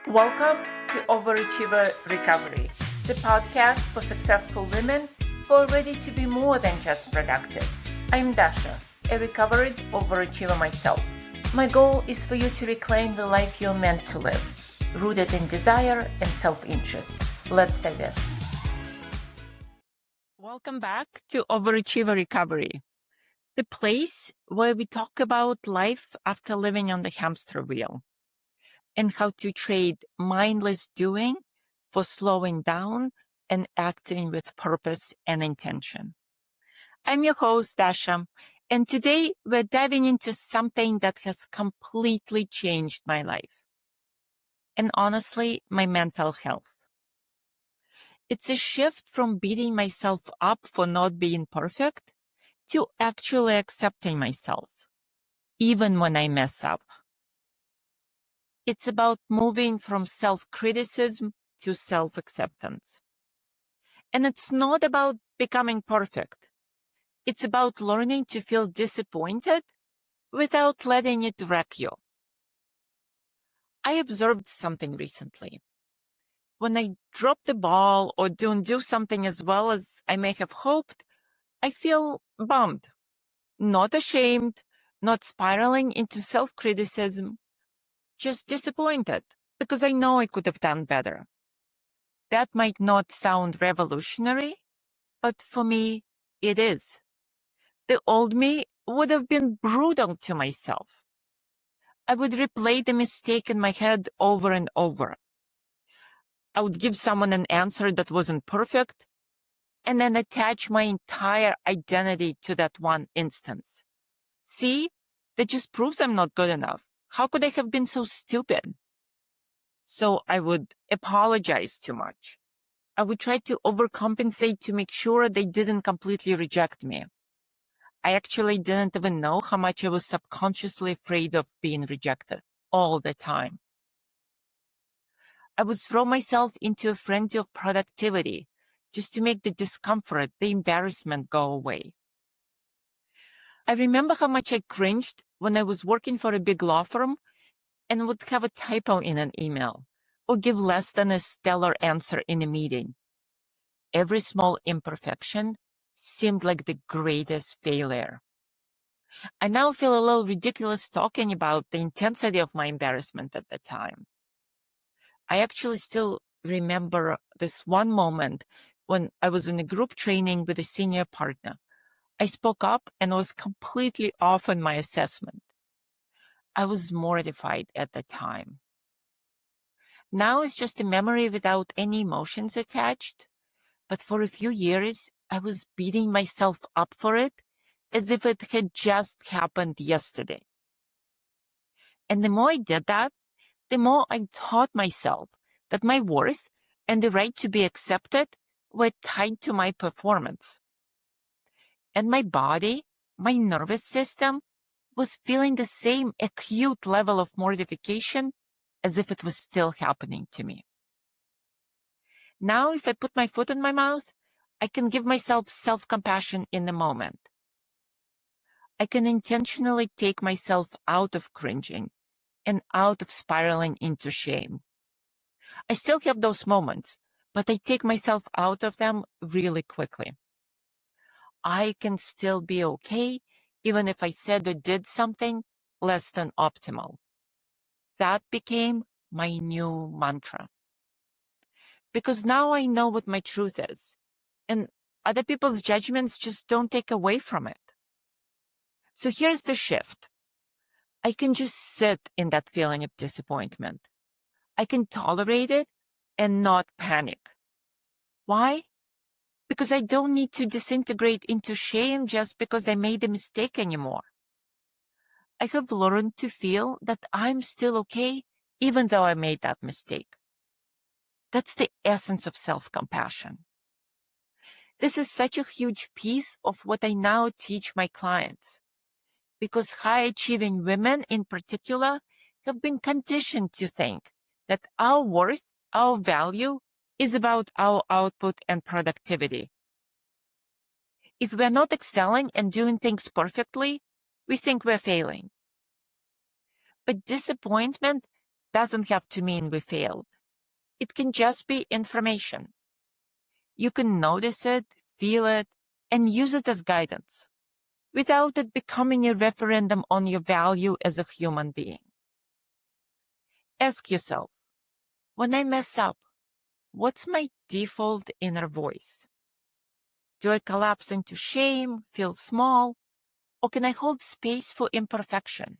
Welcome to Overachiever Recovery, the podcast for successful women who are ready to be more than just productive. I'm Dasha, a recovered overachiever myself. My goal is for you to reclaim the life you're meant to live, rooted in desire and self-interest. Let's dive in. Welcome back to Overachiever Recovery, the place where we talk about life after living on the hamster wheel, and how to trade mindless doing for slowing down and acting with purpose and intention. I'm your host, Dasha, and today we're diving into something that has completely changed my life, and honestly, my mental health. It's a shift from beating myself up for not being perfect to actually accepting myself, even when I mess up. It's about moving from self-criticism to self-acceptance. And it's not about becoming perfect. It's about learning to feel disappointed without letting it wreck you. I observed something recently. When I drop the ball or don't do something as well as I may have hoped, I feel bummed, not ashamed, not spiraling into self-criticism, just disappointed because I know I could have done better. That might not sound revolutionary, but for me, it is. The old me would have been brutal to myself. I would replay the mistake in my head over and over. I would give someone an answer that wasn't perfect, and then attach my entire identity to that one instance. See, that just proves I'm not good enough. How could I have been so stupid? So I would apologize too much. I would try to overcompensate to make sure they didn't completely reject me. I actually didn't even know how much I was subconsciously afraid of being rejected all the time. I would throw myself into a frenzy of productivity just to make the discomfort, the embarrassment go away. I remember how much I cringed when I was working for a big law firm and would have a typo in an email or give less than a stellar answer in a meeting. Every small imperfection seemed like the greatest failure. I now feel a little ridiculous talking about the intensity of my embarrassment at the time. I actually still remember this one moment when I was in a group training with a senior partner. I spoke up and was completely off on my assessment. I was mortified at the time. Now it's just a memory without any emotions attached, but for a few years, I was beating myself up for it as if it had just happened yesterday. And the more I did that, the more I taught myself that my worth and the right to be accepted were tied to my performance. And my body, my nervous system, was feeling the same acute level of mortification as if it was still happening to me. Now, if I put my foot in my mouth, I can give myself self-compassion in the moment. I can intentionally take myself out of cringing and out of spiraling into shame. I still have those moments, but I take myself out of them really quickly. I can still be okay, even if I said or did something less than optimal. That became my new mantra. Because now I know what my truth is, and other people's judgments just don't take away from it. So here's the shift. I can just sit in that feeling of disappointment. I can tolerate it and not panic. Why? Because I don't need to disintegrate into shame just because I made a mistake anymore. I have learned to feel that I'm still okay even though I made that mistake. That's the essence of self-compassion. This is such a huge piece of what I now teach my clients, because high-achieving women in particular have been conditioned to think that our worth, our value, is about our output and productivity. If we're not excelling and doing things perfectly, we think we're failing. But disappointment doesn't have to mean we failed. It can just be information. You can notice it, feel it, and use it as guidance, without it becoming a referendum on your value as a human being. Ask yourself, when I mess up, what's my default inner voice? Do I collapse into shame, feel small, or can I hold space for imperfection?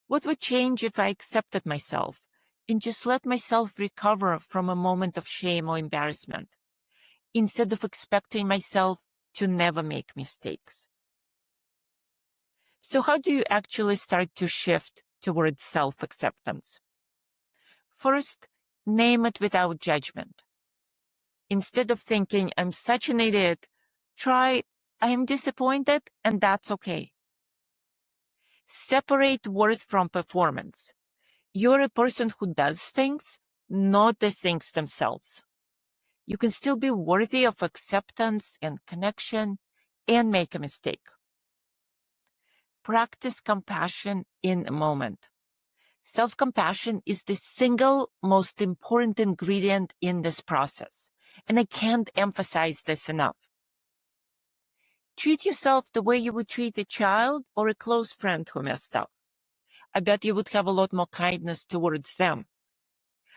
What would change if I accepted myself and just let myself recover from a moment of shame or embarrassment, instead of expecting myself to never make mistakes? So how do you actually start to shift towards self-acceptance? First, name it without judgment. Instead of thinking, I'm such an idiot, try, I am disappointed, and that's okay. Separate worth from performance. You're a person who does things, not the things themselves. You can still be worthy of acceptance and connection and make a mistake. Practice compassion in a moment. Self-compassion is the single most important ingredient in this process, and I can't emphasize this enough. Treat yourself the way you would treat a child or a close friend who messed up. I bet you would have a lot more kindness towards them.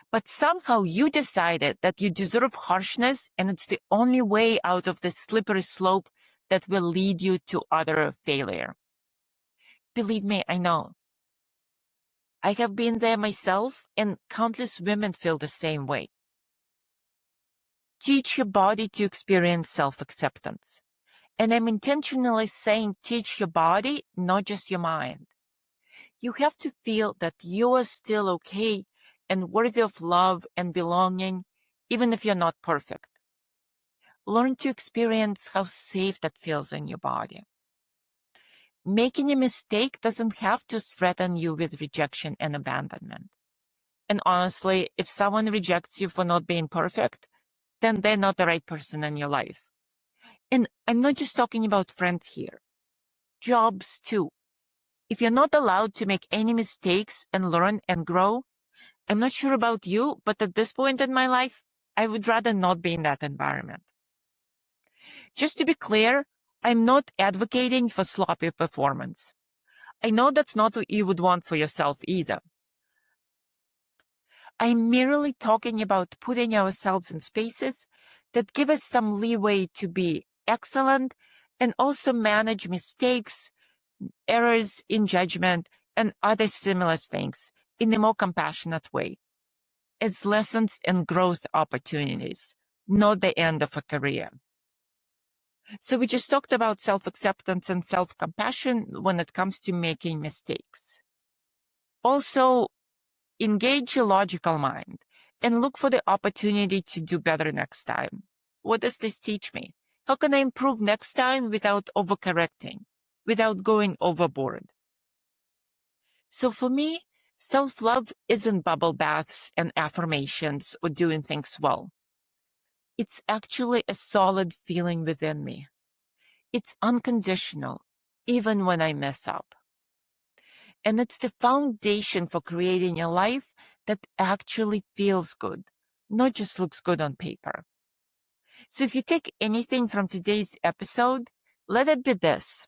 But somehow you decided that you deserve harshness, and it's the only way out of the slippery slope that will lead you to utter failure. Believe me, I know. I have been there myself, and countless women feel the same way. Teach your body to experience self-acceptance. And I'm intentionally saying teach your body, not just your mind. You have to feel that you are still okay and worthy of love and belonging, even if you're not perfect. Learn to experience how safe that feels in your body. Making a mistake doesn't have to threaten you with rejection and abandonment. And honestly, if someone rejects you for not being perfect, then they're not the right person in your life. And I'm not just talking about friends here. Jobs too. If you're not allowed to make any mistakes and learn and grow, I'm not sure about you, but at this point in my life, I would rather not be in that environment. Just to be clear, I'm not advocating for sloppy performance. I know that's not what you would want for yourself either. I'm merely talking about putting ourselves in spaces that give us some leeway to be excellent and also manage mistakes, errors in judgment, and other similar things in a more compassionate way, as lessons and growth opportunities, not the end of a career. So we just talked about self-acceptance and self-compassion when it comes to making mistakes. Also, engage your logical mind and look for the opportunity to do better next time. What does this teach me? How can I improve next time without overcorrecting, without going overboard? So for me, self-love isn't bubble baths and affirmations or doing things well. It's actually a solid feeling within me. It's unconditional, even when I mess up. And it's the foundation for creating a life that actually feels good, not just looks good on paper. So if you take anything from today's episode, let it be this.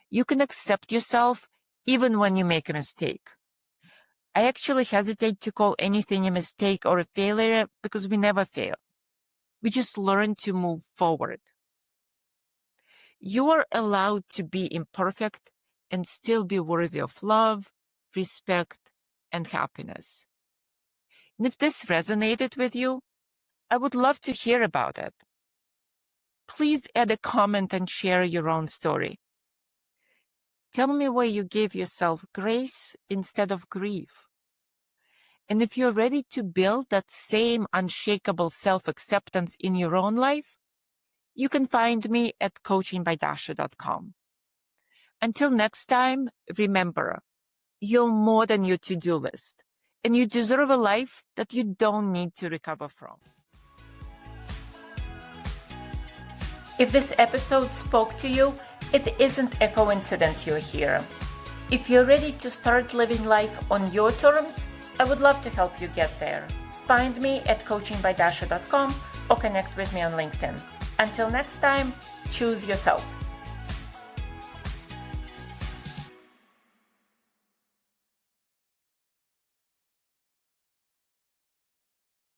You can accept yourself even when you make a mistake. I actually hesitate to call anything a mistake or a failure because we never fail. We just learn to move forward. You are allowed to be imperfect and still be worthy of love, respect, and happiness. And if this resonated with you, I would love to hear about it. Please add a comment and share your own story. Tell me where you gave yourself grace instead of grief. And if you're ready to build that same unshakable self-acceptance in your own life, you can find me at coachingbydasha.com. Until next time, remember, you're more than your to-do list, and you deserve a life that you don't need to recover from. If this episode spoke to you, it isn't a coincidence you're here. If you're ready to start living life on your terms, I would love to help you get there. Find me at coachingbydasha.com or connect with me on LinkedIn. Until next time, choose yourself.